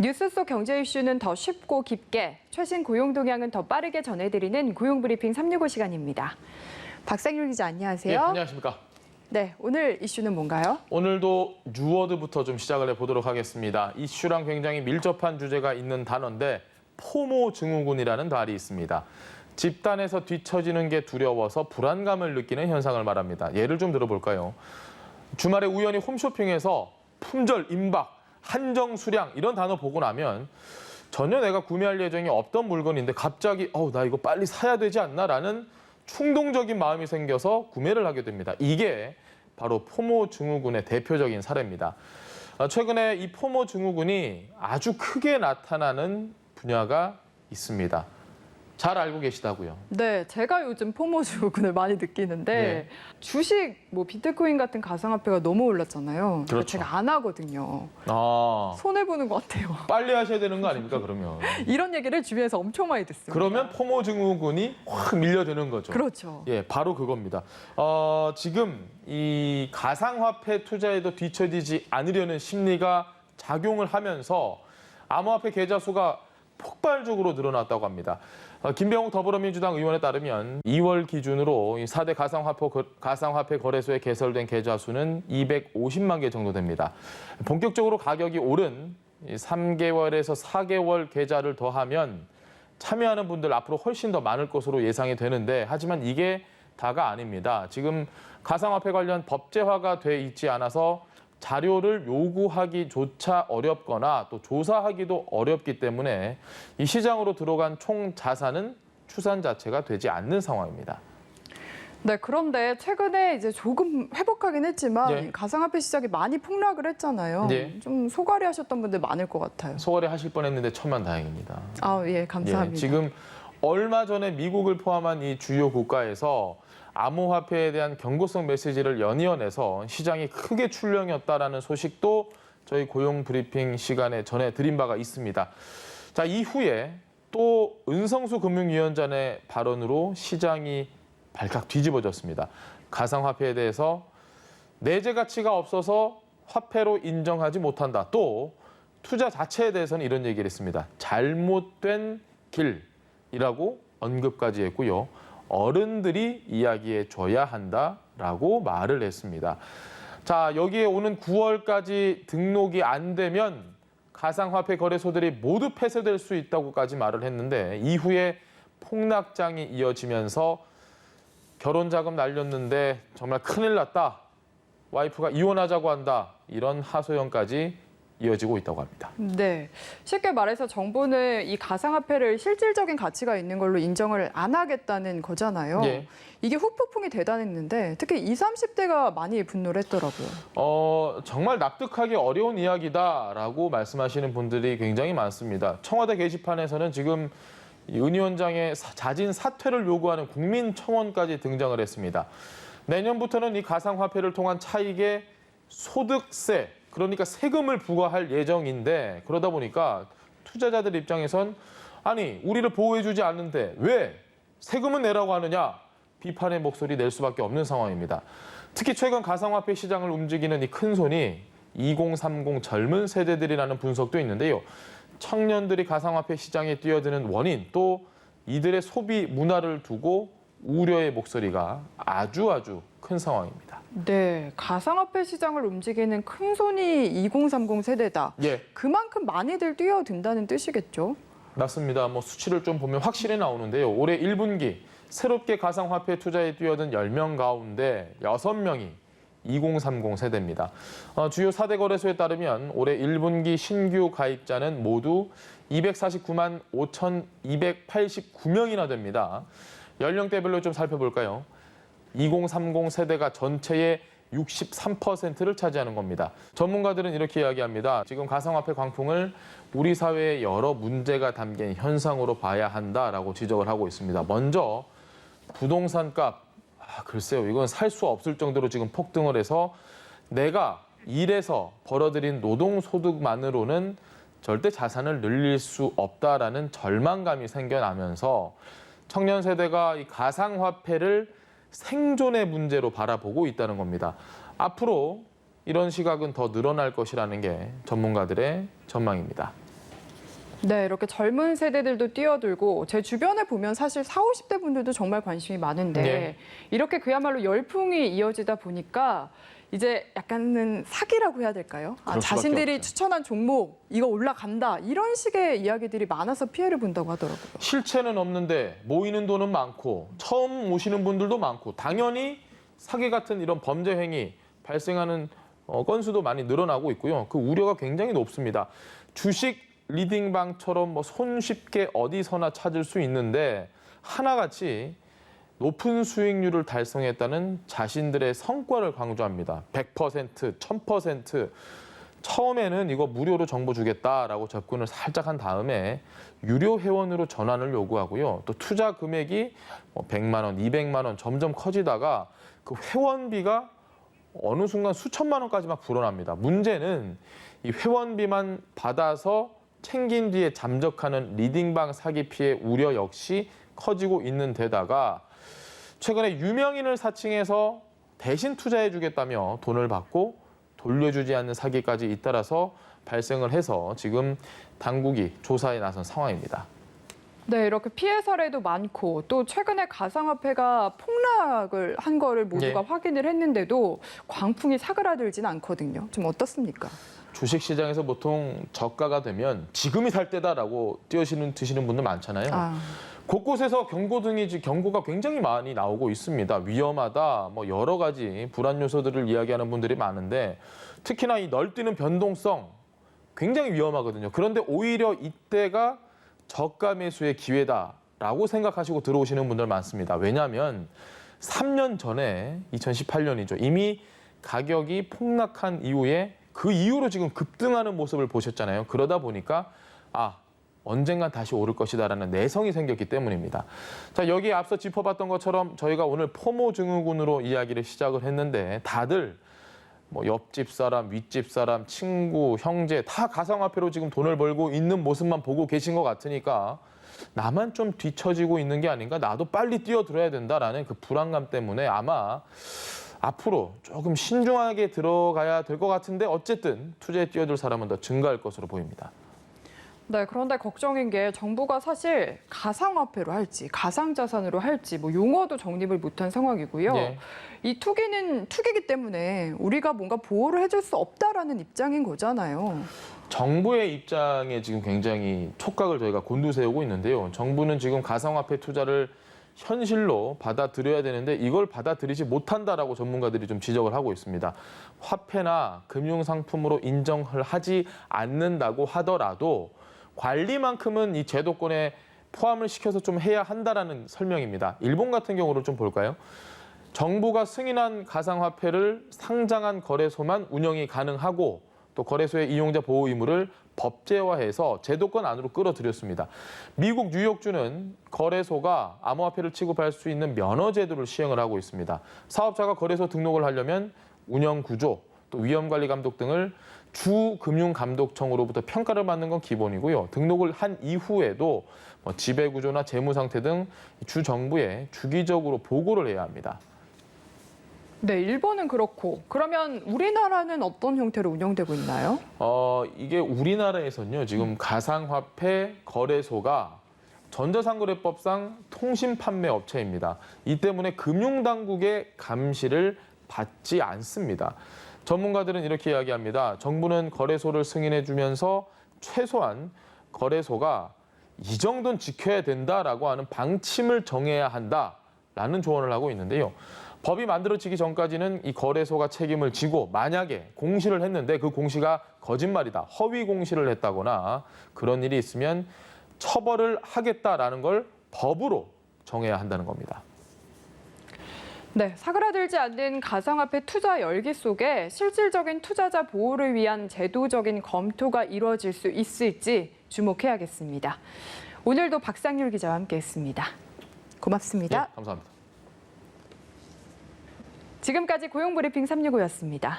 뉴스 속 경제 이슈는 더 쉽고 깊게, 최신 고용 동향은 더 빠르게 전해드리는 고용브리핑 365 시간입니다. 박상률 기자 안녕하세요. 네, 안녕하십니까. 네, 오늘 이슈는 뭔가요? 오늘도 뉴워드부터 좀 시작을 해보도록 하겠습니다. 이슈랑 굉장히 밀접한 주제가 있는 단어인데 포모 증후군이라는 말이 있습니다. 집단에서 뒤처지는 게 두려워서 불안감을 느끼는 현상을 말합니다. 예를 좀 들어볼까요? 주말에 우연히 홈쇼핑에서 품절, 임박, 한정 수량 이런 단어 보고 나면 전혀 내가 구매할 예정이 없던 물건인데 갑자기 나 이거 빨리 사야 되지 않나라는 충동적인 마음이 생겨서 구매를 하게 됩니다. 이게 바로 포모 증후군의 대표적인 사례입니다. 최근에 이 포모 증후군이 아주 크게 나타나는 분야가 있습니다. 잘 알고 계시다고요? 네, 제가 요즘 포모 증후군을 많이 느끼는데 네. 주식, 비트코인 같은 가상화폐가 너무 올랐잖아요. 그렇죠. 제가 안 하거든요. 아, 손해보는 것 같아요. 빨리 하셔야 되는 거 아닙니까, 그러면? 이런 얘기를 주변에서 엄청 많이 듣습니다. 그러면 포모 증후군이 확 밀려드는 거죠. 그렇죠. 예, 바로 그겁니다. 지금 이 가상화폐 투자에도 뒤처지지 않으려는 심리가 작용을 하면서 암호화폐 계좌 수가 폭발적으로 늘어났다고 합니다. 김병욱 더불어민주당 의원에 따르면 2월 기준으로 4대 가상화폐 거래소에 개설된 계좌 수는 250만 개 정도 됩니다. 본격적으로 가격이 오른 3개월에서 4개월 계좌를 더하면 참여하는 분들 앞으로 훨씬 더 많을 것으로 예상이 되는데 하지만 이게 다가 아닙니다. 지금 가상화폐 관련 법제화가 돼 있지 않아서 자료를 요구하기조차 어렵거나 또 조사하기도 어렵기 때문에 이 시장으로 들어간 총 자산은 추산 자체가 되지 않는 상황입니다. 네, 그런데 최근에 이제 조금 회복하긴 했지만 예. 가상화폐 시장이 많이 폭락을 했잖아요. 예. 좀 소갈이 하셨던 분들 많을 것 같아요. 소거래 하실 뻔했는데 천만다행입니다. 예, 감사합니다. 예, 지금 얼마 전에 미국을 포함한 이 주요 국가에서 암호화폐에 대한 경고성 메시지를 연이어내서 시장이 크게 출렁였다라는 소식도 저희 고용 브리핑 시간에 전해드린 바가 있습니다. 자, 이후에 또 은성수 금융위원장의 발언으로 시장이 발칵 뒤집어졌습니다. 가상화폐에 대해서 내재 가치가 없어서 화폐로 인정하지 못한다. 또 투자 자체에 대해서는 이런 얘기를 했습니다. 잘못된 길이라고 언급까지 했고요. 어른들이 이야기해 줘야 한다라고 말을 했습니다. 자, 여기에 오는 9월까지 등록이 안 되면 가상화폐 거래소들이 모두 폐쇄될 수 있다고까지 말을 했는데 이후에 폭락장이 이어지면서 결혼 자금 날렸는데 정말 큰일 났다. 와이프가 이혼하자고 한다. 이런 하소연까지 이어지고 있다고 합니다. 네, 쉽게 말해서 정부는 이 가상화폐를 실질적인 가치가 있는 걸로 인정을 안 하겠다는 거잖아요. 예. 이게 후폭풍이 대단했는데 특히 20, 30대가 많이 분노를 했더라고요. 정말 납득하기 어려운 이야기다라고 말씀하시는 분들이 굉장히 많습니다. 청와대 게시판에서는 지금 은 위원장의 자진 사퇴를 요구하는 국민청원까지 등장을 했습니다. 내년부터는 이 가상화폐를 통한 차익에 소득세, 그러니까 세금을 부과할 예정인데 그러다 보니까 투자자들 입장에선 아니 우리를 보호해주지 않는데 왜 세금은 내라고 하느냐 비판의 목소리 낼 수밖에 없는 상황입니다. 특히 최근 가상화폐 시장을 움직이는 이 큰손이 2030 젊은 세대들이라는 분석도 있는데요. 청년들이 가상화폐 시장에 뛰어드는 원인 또 이들의 소비 문화를 두고 우려의 목소리가 아주 큰 상황입니다. 네, 가상화폐 시장을 움직이는 큰 손이 2030 세대다. 예, 그만큼 많이들 뛰어든다는 뜻이겠죠? 맞습니다. 수치를 좀 보면 확실히 나오는데요. 올해 1분기 새롭게 가상화폐 투자에 뛰어든 10명 가운데 6명이 2030 세대입니다. 주요 4대 거래소에 따르면 올해 1분기 신규 가입자는 모두 249만 5,289명이나 됩니다. 연령대별로 좀 살펴볼까요? 2030 세대가 전체의 63%를 차지하는 겁니다. 전문가들은 이렇게 이야기합니다. 지금 가상화폐 광풍을 우리 사회의 여러 문제가 담긴 현상으로 봐야 한다라고 지적을 하고 있습니다. 먼저 부동산 값, 글쎄요. 이건 살 수 없을 정도로 지금 폭등을 해서 내가 일해서 벌어들인 노동소득만으로는 절대 자산을 늘릴 수 없다라는 절망감이 생겨나면서 청년 세대가 이 가상화폐를 생존의 문제로 바라보고 있다는 겁니다. 앞으로 이런 시각은 더 늘어날 것이라는 게 전문가들의 전망입니다. 네, 이렇게 젊은 세대들도 뛰어들고 제 주변에 보면 사실 40, 50대 분들도 정말 관심이 많은데 네. 이렇게 그야말로 열풍이 이어지다 보니까 이제 약간은 사기라고 해야 될까요? 그럴 수밖에 자신들이 없죠. 추천한 종목 이거 올라간다 이런 식의 이야기들이 많아서 피해를 본다고 하더라고요. 실체는 없는데 모이는 돈은 많고 처음 오시는 분들도 많고 당연히 사기 같은 이런 범죄 행위 발생하는 건수도 많이 늘어나고 있고요. 그 우려가 굉장히 높습니다. 주식 리딩방처럼 뭐 손쉽게 어디서나 찾을 수 있는데 하나같이 높은 수익률을 달성했다는 자신들의 성과를 강조합니다. 100%, 1000%. 처음에는 이거 무료로 정보 주겠다라고 접근을 살짝 한 다음에 유료 회원으로 전환을 요구하고요. 또 투자 금액이 100만 원, 200만 원 점점 커지다가 그 회원비가 어느 순간 수천만 원까지 막 불어납니다. 문제는 이 회원비만 받아서 챙긴 뒤에 잠적하는 리딩방 사기 피해 우려 역시 커지고 있는 데다가 최근에 유명인을 사칭해서 대신 투자해주겠다며 돈을 받고 돌려주지 않는 사기까지 잇따라서 발생을 해서 지금 당국이 조사에 나선 상황입니다. 네, 이렇게 피해 사례도 많고 또 최근에 가상화폐가 폭락을 한 거를 모두가 예. 확인을 했는데도 광풍이 사그라들지는 않거든요. 좀 어떻습니까? 주식시장에서 보통 저가가 되면 지금이 살 때다라고 드시는 분들 많잖아요. 곳곳에서 경고가 굉장히 많이 나오고 있습니다. 위험하다, 뭐 여러 가지 불안 요소들을 이야기하는 분들이 많은데 특히나 이 널뛰는 변동성 굉장히 위험하거든요. 그런데 오히려 이때가 저가 매수의 기회다라고 생각하시고 들어오시는 분들 많습니다. 왜냐하면 3년 전에 2018년이죠. 이미 가격이 폭락한 이후에 그 이후로 지금 급등하는 모습을 보셨잖아요. 그러다 보니까 언젠간 다시 오를 것이다라는 내성이 생겼기 때문입니다. 자, 여기에 앞서 짚어봤던 것처럼 저희가 오늘 포모 증후군으로 이야기를 시작을 했는데 다들 뭐 옆집 사람, 윗집 사람, 친구, 형제 다 가상화폐로 지금 돈을 벌고 있는 모습만 보고 계신 것 같으니까 나만 좀 뒤처지고 있는 게 아닌가, 나도 빨리 뛰어들어야 된다라는 그 불안감 때문에 아마 앞으로 조금 신중하게 들어가야 될 것 같은데 어쨌든 투자에 뛰어들 사람은 더 증가할 것으로 보입니다. 네, 그런데 걱정인 게 정부가 사실 가상화폐로 할지 가상자산으로 할지 뭐 용어도 정립을 못한 상황이고요. 예. 이 투기는 투기이기 때문에 우리가 뭔가 보호를 해줄 수 없다라는 입장인 거잖아요. 정부의 입장에 지금 굉장히 촉각을 저희가 곤두세우고 있는데요. 정부는 지금 가상화폐 투자를 현실로 받아들여야 되는데 이걸 받아들이지 못한다라고 전문가들이 좀 지적을 하고 있습니다. 화폐나 금융상품으로 인정을 하지 않는다고 하더라도 관리만큼은 이 제도권에 포함을 시켜서 좀 해야 한다라는 설명입니다. 일본 같은 경우를 좀 볼까요? 정부가 승인한 가상화폐를 상장한 거래소만 운영이 가능하고 또 거래소의 이용자 보호 의무를 법제화해서 제도권 안으로 끌어들였습니다. 미국 뉴욕주는 거래소가 암호화폐를 취급할 수 있는 면허 제도를 시행을 하고 있습니다. 사업자가 거래소 등록을 하려면 운영 구조, 또 위험관리 감독 등을 주금융감독청으로부터 평가를 받는 건 기본이고요. 등록을 한 이후에도 지배 구조나 재무 상태 등 주정부에 주기적으로 보고를 해야 합니다. 네, 일본은 그렇고 그러면 우리나라는 어떤 형태로 운영되고 있나요? 이게 우리나라에서는요, 지금 가상화폐 거래소가 전자상거래법상 통신판매 업체입니다. 이 때문에 금융당국의 감시를 받지 않습니다. 전문가들은 이렇게 이야기합니다. 정부는 거래소를 승인해주면서 최소한 거래소가 이 정도는 지켜야 된다라고 하는 방침을 정해야 한다라는 조언을 하고 있는데요. 법이 만들어지기 전까지는 이 거래소가 책임을 지고 만약에 공시를 했는데 그 공시가 거짓말이다, 허위 공시를 했다거나 그런 일이 있으면 처벌을 하겠다라는 걸 법으로 정해야 한다는 겁니다. 네, 사그라들지 않는 가상화폐 투자 열기 속에 실질적인 투자자 보호를 위한 제도적인 검토가 이루어질 수 있을지 주목해야겠습니다. 오늘도 박상률 기자와 함께했습니다. 고맙습니다. 네, 감사합니다. 지금까지 고용브리핑 365였습니다.